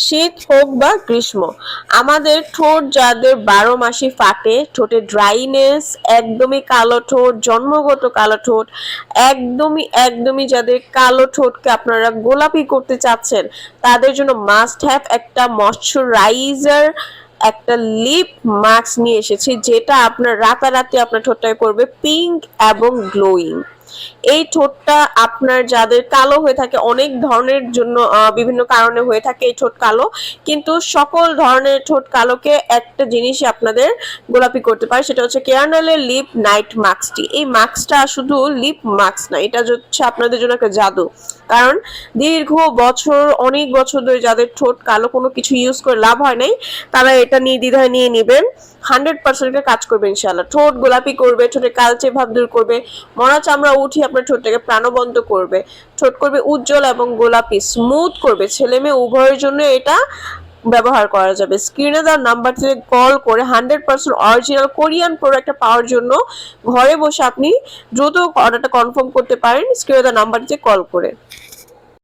শীত হোক বা গ্রীষ্ম, আমাদের ঠোঁট যাদের 12 মাসই ফাটে, ঠোঁটে ড্রাইনেস, একদমই কালো ঠোঁট, জন্মগত কালো ঠোঁট, একদমই যাদের কালো ঠোঁটকে আপনারা গোলাপি করতে চাচ্ছেন, তাদের জন্য মাস্ট হ্যাভ একটা ময়শ্চারাইজার, একটা লিপ মাস্ক নিয়ে এসেছি, যেটা আপনার রাতারাতি আপনার ঠোঁটটাকে করবে পিঙ্ক এবং গ্লোয়িং। এই ঠোঁটটা আপনার যাদের কালো হয়ে থাকে, অনেক ধরনের জন্য বিভিন্ন কারণে হয়ে থাকে এই ঠোঁট কালো, কিন্তু সকল ধরনের ঠোঁট কালোকে একটা জিনিসই আপনাদের গোলাপি করতে পারে, সেটা হচ্ছে কেয়ারনালের লিপ নাইট মাস্কটি। এই মাস্কটা শুধু লিপ মাস্ক না, এটা হচ্ছে আপনাদের জন্য একটা জাদু। কারণ দীর্ঘ বছর, অনেক বছর ধরে যাদের ঠোঁট কালো, কোনো কিছু ইউজ করে লাভ হয় নাই, তারা এটা নির্দ্বিধায় নিয়ে নেবেন। 100% কাজ করবে ইনশাআল্লাহ। ঠোঁট গোলাপি করবে, ঠোঁটে কালচে ভাব দূর করবে, মরা চামড়া উঠিয়ে আপনার ঠোঁটটাকে প্রাণবন্ত করবে, ঠোঁট করবে উজ্জ্বল এবং গোলাপি, স্মুথ করবে। ছেলে মেয়ে উভয়ের জন্য এটা ব্যবহার করা যাবে। স্ক্রিনে দেওয়া নাম্বার থেকে কল করে 100% অরিজিনাল কোরিয়ান প্রোডাক্টটা পাওয়ার জন্য ঘরে বসে আপনি দ্রুত অর্ডারটা কনফার্ম করতে পারেন স্ক্রিনে দেওয়া নাম্বার থেকে কল করে।